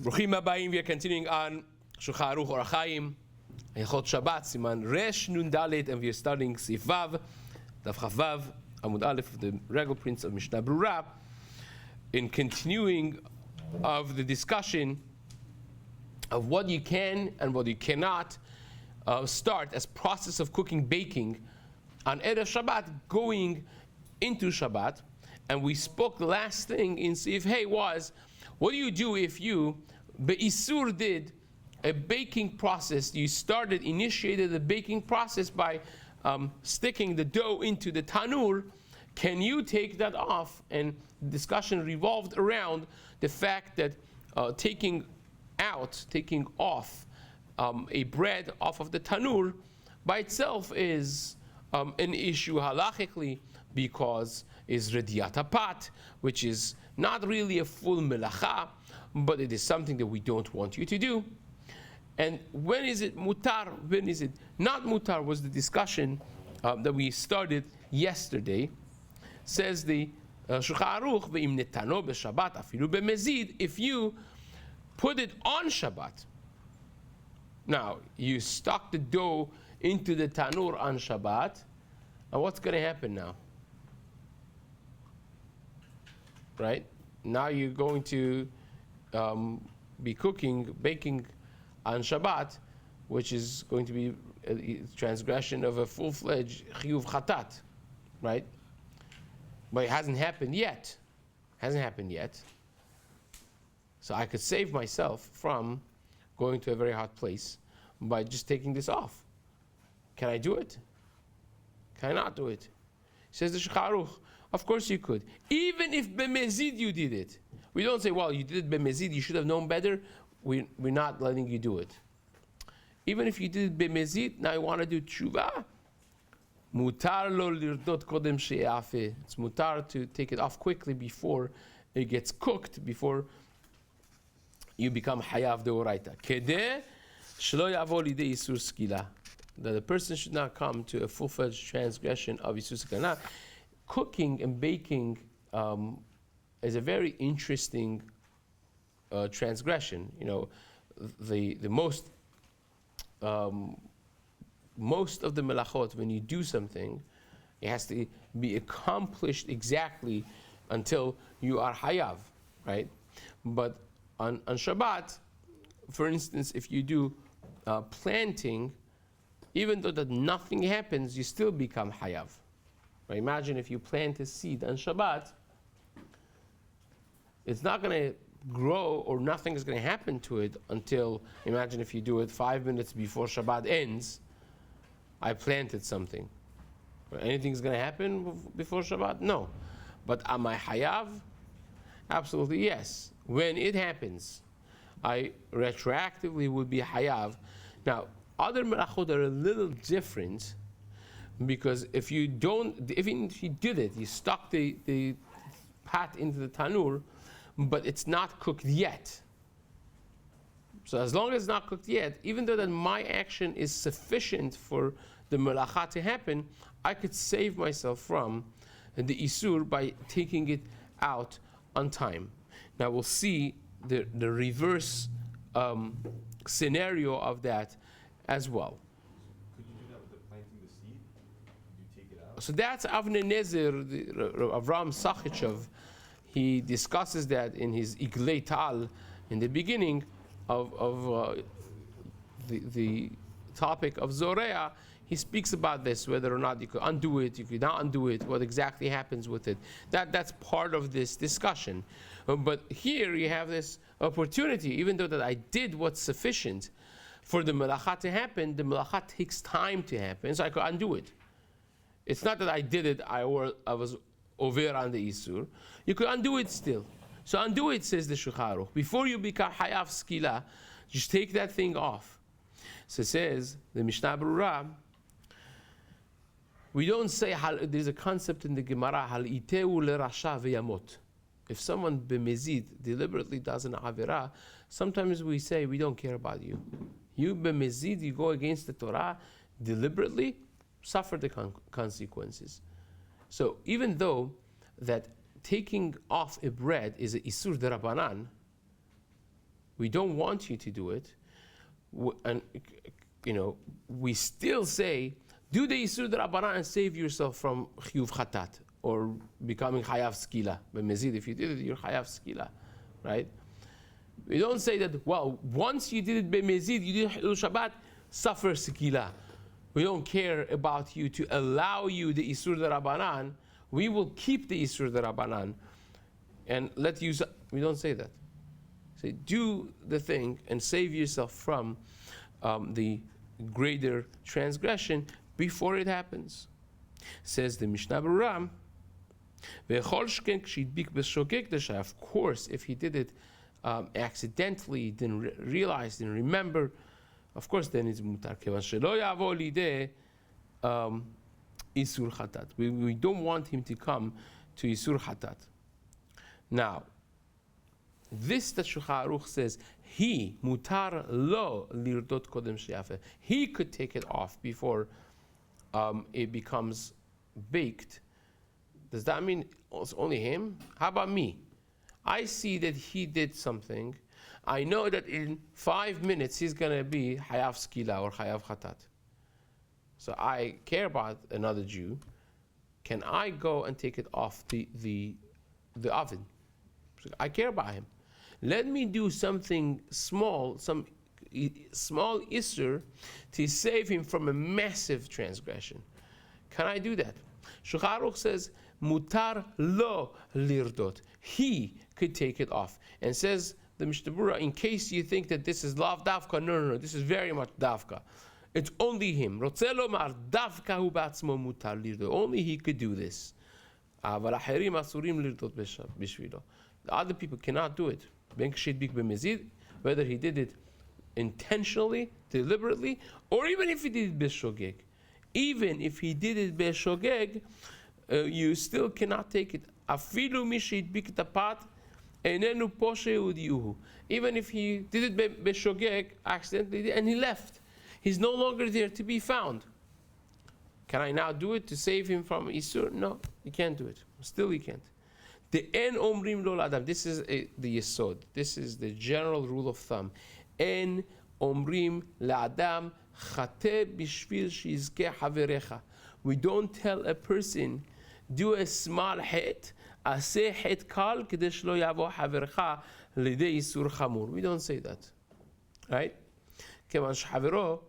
Bruchim Habayim, we are continuing on Shulchan Aruch Orach Chaim, Hilchot Shabbat, Siman Resh Nun Dalet, and we are starting Seif Vav, Daf Chaf Vav, Amud Aleph, the regular prince of Mishna Berura, in continuing of the discussion of what you can and what you cannot start as process of cooking, baking on Erev Shabbat, going into Shabbat. And we spoke the last thing in Seif Hey was, what do you do if you, Be'isur, did a baking process? You initiated the baking process by sticking the dough into the tanur. Can you take that off? And the discussion revolved around the fact that taking off a bread off of the tanur by itself is an issue halachically, because is rediyat hapat, which is not really a full melacha, but it is something that we don't want you to do. And when is it mutar, when is it not mutar, was the discussion that we started yesterday. Says the Shulchan Aruch, ve'im netano b'Shabbat afilu b'mezid, if you put it on Shabbat. Now, you stuck the dough into the tanur on Shabbat, and what's going to happen now? Right? Now you're going to be baking on Shabbat, which is going to be a transgression of a full-fledged chiyuv chatat, right? But it hasn't happened yet. So I could save myself from going to a very hot place by just taking this off. Can I do it? Can I not do it? Says the Shulchan Aruch, of course you could. Even if b'mezid you did it. We don't say, well, you did it b'mezid, you should have known better. We're not letting you do it. Even if you did it b'mezid, now you want to do tshuva. Mutar lo lirdot kodem she'afeh. It's mutar to take it off quickly before it gets cooked, before you become hayav deoraita. Kedeh shelo yavo lidei isur skila. That the person should not come to a full-fledged transgression of isur skila. Cooking and baking is a very interesting transgression. You know, the most of the melachot, when you do something, it has to be accomplished exactly until you are hayav, right? But on Shabbat, for instance, if you do planting, even though that nothing happens, you still become hayav. Right? Imagine if you plant a seed on Shabbat, it's not going to grow or nothing is going to happen to it until, imagine if you do it 5 minutes before Shabbat ends, I planted something. Anything's going to happen before Shabbat? No. But am I hayav? Absolutely yes. When it happens, I retroactively would be hayav. Now, other melachot are a little different, because if you did it, you stuck the pat into the tanur, but it's not cooked yet. So as long as it's not cooked yet, even though that my action is sufficient for the melacha to happen, I could save myself from the isur by taking it out on time. Now we'll see the reverse scenario of that as well. So that's Avnei Nezer, Avram Sachichov. He discusses that in his Iglei Tal in the beginning of the topic of Zorea. He speaks about this, whether or not you could undo it, you could not undo it, what exactly happens with it. That's part of this discussion. But here you have this opportunity, even though that I did what's sufficient for the melacha to happen, the melacha takes time to happen, so I could undo it. It's not that I did it, I was over on the Isur. You could undo it still. So undo it, says the Shulchan Aruch. Before you become hayav skila, just take that thing off. So it says, the Mishna Berura, we don't say, there's a concept in the Gemara, hal iteu lerasha veyamot. If someone b'mezid deliberately does an avera, sometimes we say, we don't care about you. You b'mezid, you go against the Torah deliberately, suffer the consequences. So even though that taking off a bread is a isur derabanan, we don't want you to do it, and we still say, do the Yisur D'Rabbanan and save yourself from Chiyuv Chatat, or becoming Chayav Skila. B'mezid, if you did it, you're Chayav Skila, right? We don't say that, well, once you did it B'mezid, you did Hilul Shabbat, suffer Skila. We don't care about you to allow you the Yisur D'Rabbanan. We will keep the Yisur D'Rabbanan and let you, we don't say that. Say, do the thing and save yourself from the greater transgression before it happens. Says the Mishna Berura, of course, if he did it accidentally, didn't realize, didn't remember, of course, then it's mutar. Isur Chatat. We don't want him to come to Isur Chatat. Now, this that Shulchan Aruch says, he, mutar lo lirdot kodem sheyafe. He could take it off before it becomes baked. Does that mean it's only him? How about me? I see that he did something. I know that in 5 minutes he's going to be Hayav Skila or Hayav Chatat. So I care about another Jew. Can I go and take it off the oven? So I care about him. Let me do something small, some small Isser to save him from a massive transgression. Can I do that? Shulchan Aruch says, mutar lo lirdot. He could take it off. And says the Mishna Berura, in case you think that this is lav davka, no, this is very much davka. It's only him. Rotzeh lomar davka hu ba'atzmo mutar lirdot. Only he could do this. Aval acherim asurim lirdot bishvilo. The other people cannot do it. Whether he did it intentionally, deliberately, or even if he did it b'shogeg. Even if he did it b'shogeg, you still cannot take it. Afilu mishidbik tapat enenu poshe udiuhu. Even if he did it b'shogeg accidentally and he left, he's no longer there to be found. Can I now do it to save him from Isur? No, you can't do it. Still, you can't. The en omrim lo l'adam. This is the yesod. This is the general rule of thumb. En omrim l'adam chate bishvil shizke haverecha. We don't tell a person, do a small het, aseh het kal k'dei shlo yavo haverecha l'idei isur chamur. We don't say that, right? Kevan shhavero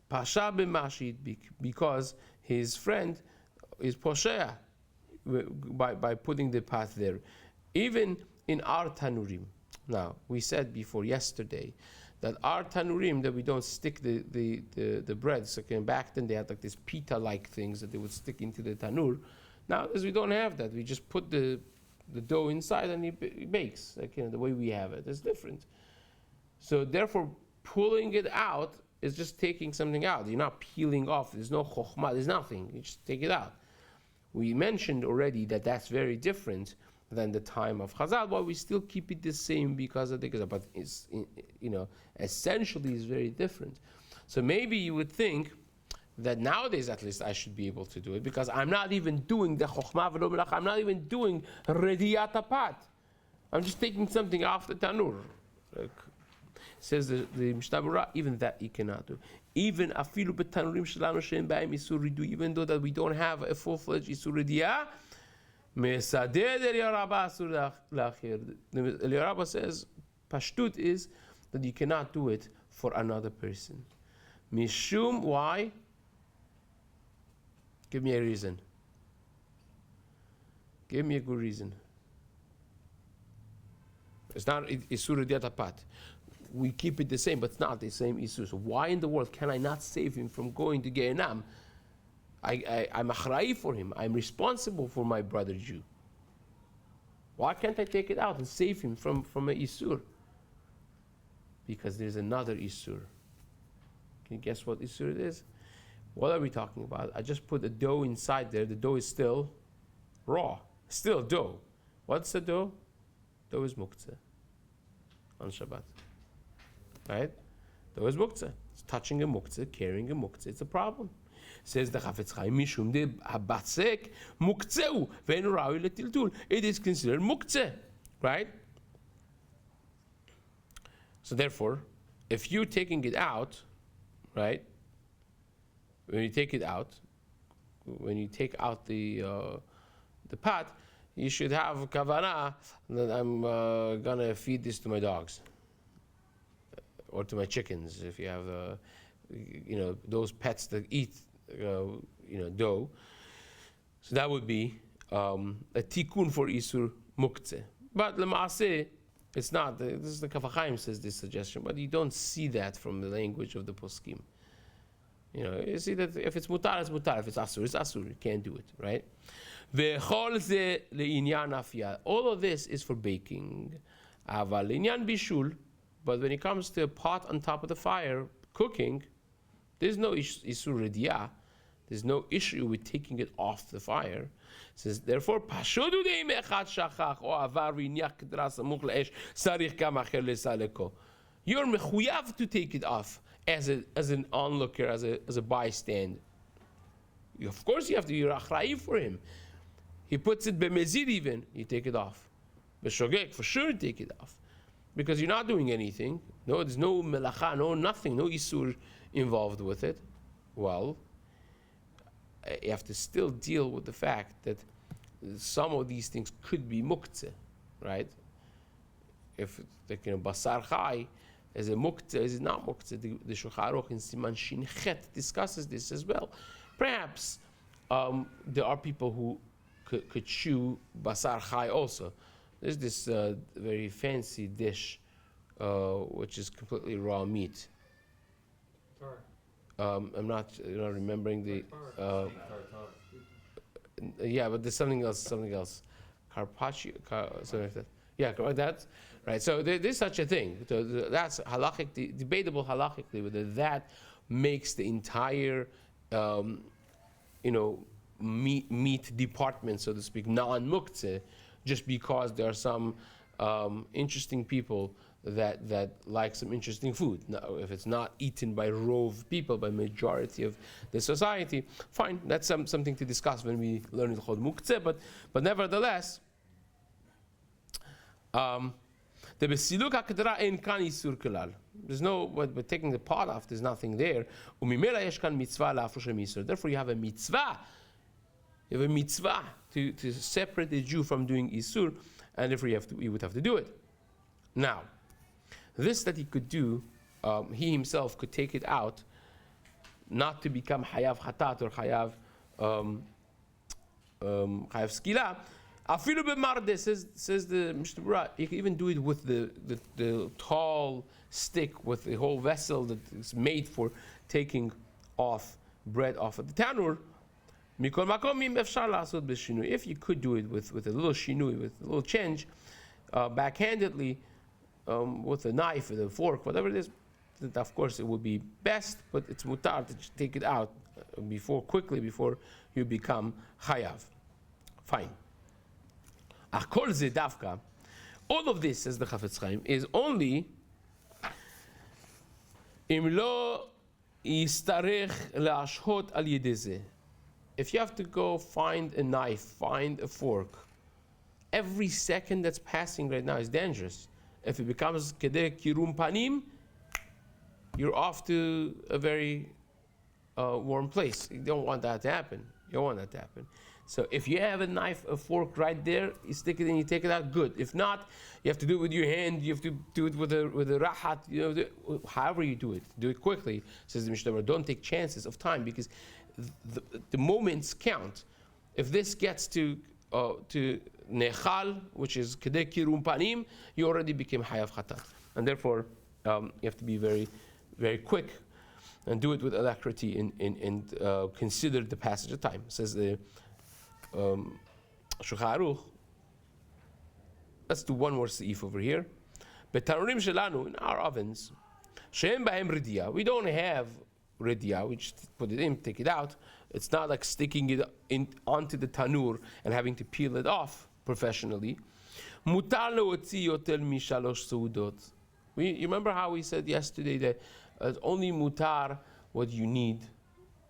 pasha b'ma she'idbik, because his friend is posheya by putting the path there. Even in our tanurim. Now, we said before yesterday that our tanurim, that we don't stick the bread. So back then they had like these pita-like things that they would stick into the tanur. Now, as we don't have that, we just put the dough inside and it bakes. Like, the way we have it is different. So therefore, pulling it out is just taking something out. You're not peeling off. There's no chokhmah. There's nothing. You just take it out. We mentioned already that that's very different than the time of Chazal, but we still keep it the same because of the Gezerah. But it's, essentially is very different. So maybe you would think that nowadays at least I should be able to do it because I'm not even doing the Chokhmah v'lo melach. I'm not even doing Rediyat Apat. I'm just taking something off the Tanur. Says the Mishna Berura, even that you cannot do. Even afilu betanurim shelanu she'en b'ayim isur ridu, even though that we don't have a full-fledged isur ridiyah, mesaded Eliyahu Rabbah asur la'achir. Eliyahu Rabbah says, pashtut is that you cannot do it for another person. Mishum, why? Give me a reason. Give me a good reason. It's not isur ridiyat apat. We keep it the same, but it's not the same issue. So why in the world can I not save him from going to Gehenam? I'm achrai for him. I'm responsible for my brother Jew. Why can't I take it out and save him from a isur? Because there's another isur. Can you guess what isur it is? What are we talking about? I just put the dough inside there. The dough is still raw. Still dough. What's the dough? Dough is muktzeh on Shabbat. Right? Dough is muktzeh. It's touching a muktzeh, carrying a muktzeh. It's a problem. Says the Chafetz Chaim, mishum de habatzek muktzeu ve'en ra'ui letiltul. It is considered muktzeh. Right? So therefore, if you're taking it out, right? When you take it out, when you take out the pot, you should have kavanah that I'm gonna feed this to my dogs or to my chickens. If you have, those pets that eat, dough, so that would be a tikkun for isur muktzeh. But lemaaseh, it's not. This is the Kaf HaChaim says this suggestion, but you don't see that from the language of the poskim. You see that if it's mutar, it's mutar. If it's asur, it's asur. You can't do it, right? All of this is for baking. But when it comes to a pot on top of the fire, cooking, there's no isur rediyah. There's no issue with taking it off the fire. It says, therefore, you're mechuyav to take it off as an onlooker, as a bystander. Of course, you have to be achrai for him. He puts it b'mezid even, you take it off. B'shogeg, for sure, you take it off, because you're not doing anything. No, there's no melacha, no nothing, no isur involved with it. Well, you have to still deal with the fact that some of these things could be muktzeh, right? If basar chai is a muktzeh, is it not muktzeh? The Shulchan Aruch in Siman Shin Chet discusses this as well. Perhaps there are people who could chew basar chai also. There's this very fancy dish which is completely raw meat. I'm not remembering the. Yeah, but there's something else. Carpaccio, something like that. Yeah, that. Right. So there's such a thing. So that's halachically debatable halachically whether that makes the entire, meat department, so to speak, non-muktzeh, just because there are some interesting people that like some interesting food. Now, if it's not eaten by rove people, by majority of the society, fine. That's something to discuss when we learn the Chod Muktzeh. But nevertheless, the besiluk hakdara ein kan isur kelal. There's no, but taking the pot off, there's nothing there. Umimela yesh kan mitzvah la'afrosh misur. Therefore, you have a mitzvah. You have a mitzvah to separate the Jew from doing isur, and therefore you would have to do it. Now, this that he could do, he himself could take it out, not to become hayav chatat or hayav skila. Afilu b'marde, says the Mishna Berura, you can even do it with the tall stick, with the whole vessel that is made for taking off bread off of the tanur. If you could do it with a little shinui, with a little change, backhandedly, with a knife, with a fork, whatever it is, of course it would be best, but it's mutar to take it out quickly before you become chayav. Fine. All of this, says the Chafetz Chaim, is only im lo yistarech le'ashhot al yedezeh. If you have to go find a knife, find a fork, every second that's passing right now is dangerous. If it becomes kedeh kirum panim, you're off to a very warm place. You don't want that to happen. You don't want that to happen. So if you have a knife, a fork right there, you stick it in, you take it out, good. If not, you have to do it with your hand, you have to do it with a rahat, however you do it quickly, says the Mishnah Berura. Don't take chances of time, because the moments count. If this gets to nechal, which is kedeh kirum panim, you already became hayav chatat. And therefore, you have to be very, very quick and do it with alacrity and consider the passage of time. Says the Shulchan Aruch. Let's do one more seif over here. Betanurim shelanu, in our ovens, she'em b'hem rediyah. We don't have rediyah. We just put it in, take it out. It's not like sticking it onto the tanur and having to peel it off professionally. Mutar le'otzi yoter mishalosh seudot. You remember how we said yesterday that it's only mutar what you need.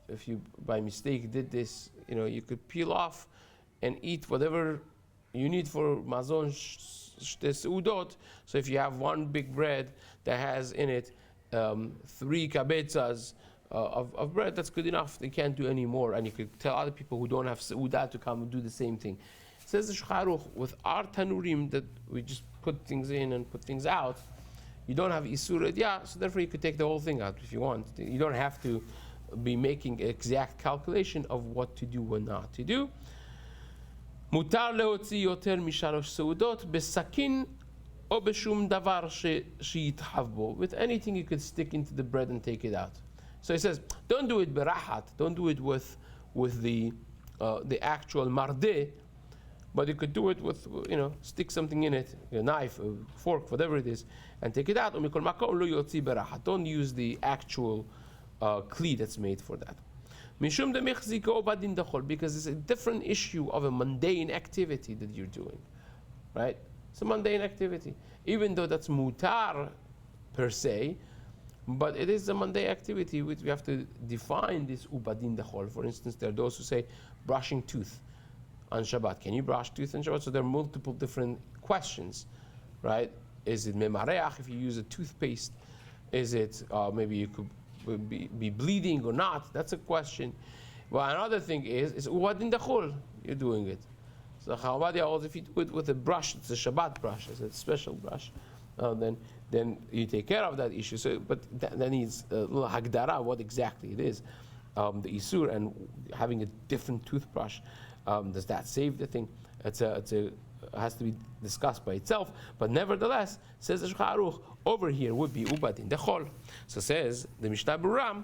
If you by mistake did this, you could peel off and eat whatever you need for mazon shte seudot. So if you have one big bread that has in it 3 kabetzas of bread, that's good enough. They can't do any more. And you could tell other people who don't have seudah to come and do the same thing. It says the Shulchan Aruch, with our tanurim that we just put things in and put things out, you don't have isur yeah, so therefore you could take the whole thing out if you want. You don't have to be making exact calculation of what to do and not to do. מותר להוציא יותר משלוש סעודות בסכין או בשום דבר שיתחב בו. With anything you could stick into the bread and take it out. So he says, don't do it berahat, don't do it with the actual mardeh, but you could do it with, stick something in it, a knife, a fork, whatever it is, and take it out. Don't use the actual kli that's made for that. Because it's a different issue of a mundane activity that you're doing, right? It's a mundane activity, even though that's mutar per se, but it is a mundane activity which we have to define this ubadin dechol. For instance, there are those who say brushing tooth on Shabbat. Can you brush tooth on Shabbat? So there are multiple different questions, right? Is it memareach if you use a toothpaste? Is it maybe you could be bleeding or not? That's a question. Well, another thing is ubadin dechol. You're doing it. So Chavadia holds if you do it with a brush, it's a Shabbat brush, it's a special brush, then you take care of that issue. So, but that needs a little hagdara, what exactly it is, the isur, and having a different toothbrush. Does that save the thing? It has to be discussed by itself. But nevertheless, says the Shulchan Aruch, over here would be ubadin dechol. So says the Mishna Berura,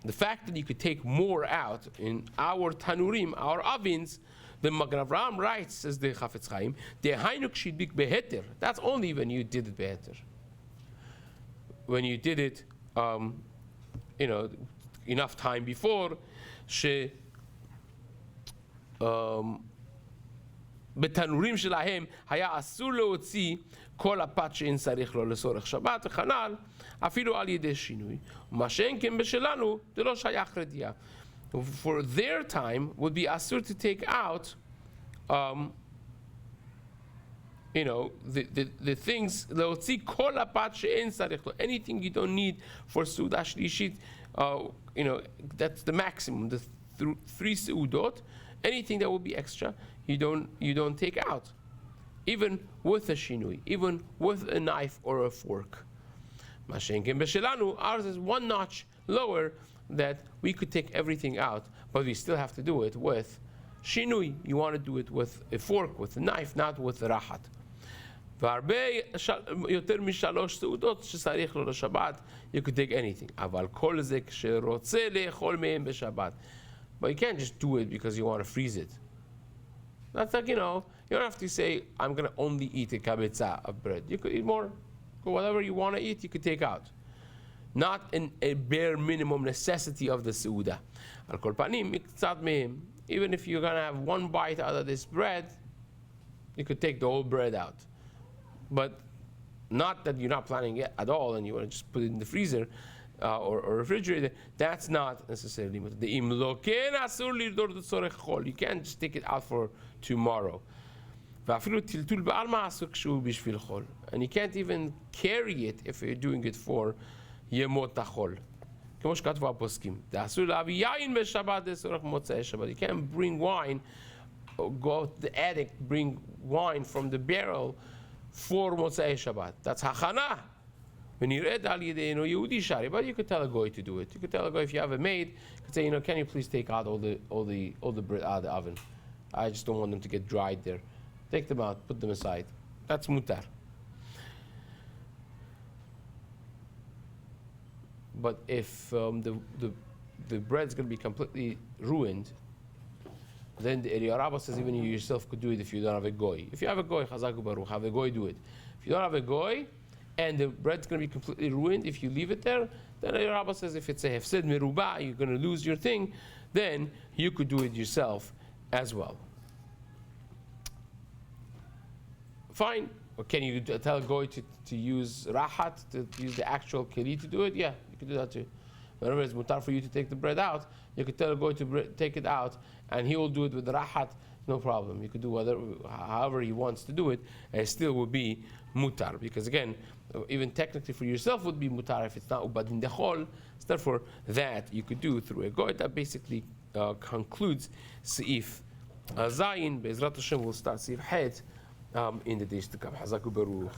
the fact that you could take more out in our tanurim, our ovens, the Magen Avraham writes, says the Chafetz Chaim, the hainuk shidbik beheter. That's only when you did it beheter. When you did it, enough time before, she בתנורים שלהם היה אסור להוציא כל הפת שאין צריך לו לצורך שבת וכנ"ל, אפילו על ידי שינוי. ומה שאין כן בשלנו, זה לא שייך רדיעה. For their time would be asur to take out, the things, להוציא כל הפת שאין צריך לו, anything you don't need for סעודה שלישית, that's the maximum, the 3 סעודות, anything that will be extra, you don't take out, even with a shinui, even with a knife or a fork. Mashenken b'shelanu, ours is 1 notch lower, that we could take everything out, but we still have to do it with shinui. You want to do it with a fork, with a knife, not with a rahat. והרבה יותר משלוש סעודות שצריך לו לשבת, you could take anything. אבל כל זה כשרוצה לאכול מהם בשבת. But you can't just do it because you want to freeze it. That's like, you don't have to say, I'm going to only eat a kabetza of bread. You could eat more. Whatever you want to eat, you could take out. Not a bare minimum necessity of the seudah. Al kol panim, miktzat mehem. Even if you're going to have 1 bite out of this bread, you could take the whole bread out. But not that you're not planning it at all and you want to just put it in the freezer or refrigerator. That's not necessarily. You can't just take it out for tomorrow. And you can't even carry it if you're doing it for ימות החול. כמו שכתבו הפוסקים. אסור להביא יין בשבת לצורך מוצאי שבת. You can't bring wine, or go to the attic, bring wine from the barrel for מוצאי שבת. That's הכנה. ונרד על ידינו יהודי שרי. But you could tell a goy to do it. You could tell a goy, if you have a maid, you could say, can you please take out all the bread out of the oven? I just don't want them to get dried there. Take them out, put them aside. That's mutar. But if the bread's going to be completely ruined, then the Eliyahu Rabbah says even you yourself could do it if you don't have a goy. If you have a goy, Chazak Baruch, have a goy do it. If you don't have a goy, and the bread's going to be completely ruined if you leave it there, then Eliyahu Rabbah says if it's a hefsed merubah, you're going to lose your thing, then you could do it yourself as well. Fine. Or can you tell a goy to use rahat, to use the actual keli to do it? Yeah, you can do that too. whenever it's mutar for you to take the bread out, you could tell a goy to take it out, and he will do it with rahat, no problem. You could do however he wants to do it, and it still will be mutar. Because again, even technically for yourself would be mutar if it's not ubadin dechol. So therefore, that you could do through a goy. That basically concludes Seif Zayin. Be'ezrat Hashem, we'll start Seif Het in the days to come. Hazaku Baruch.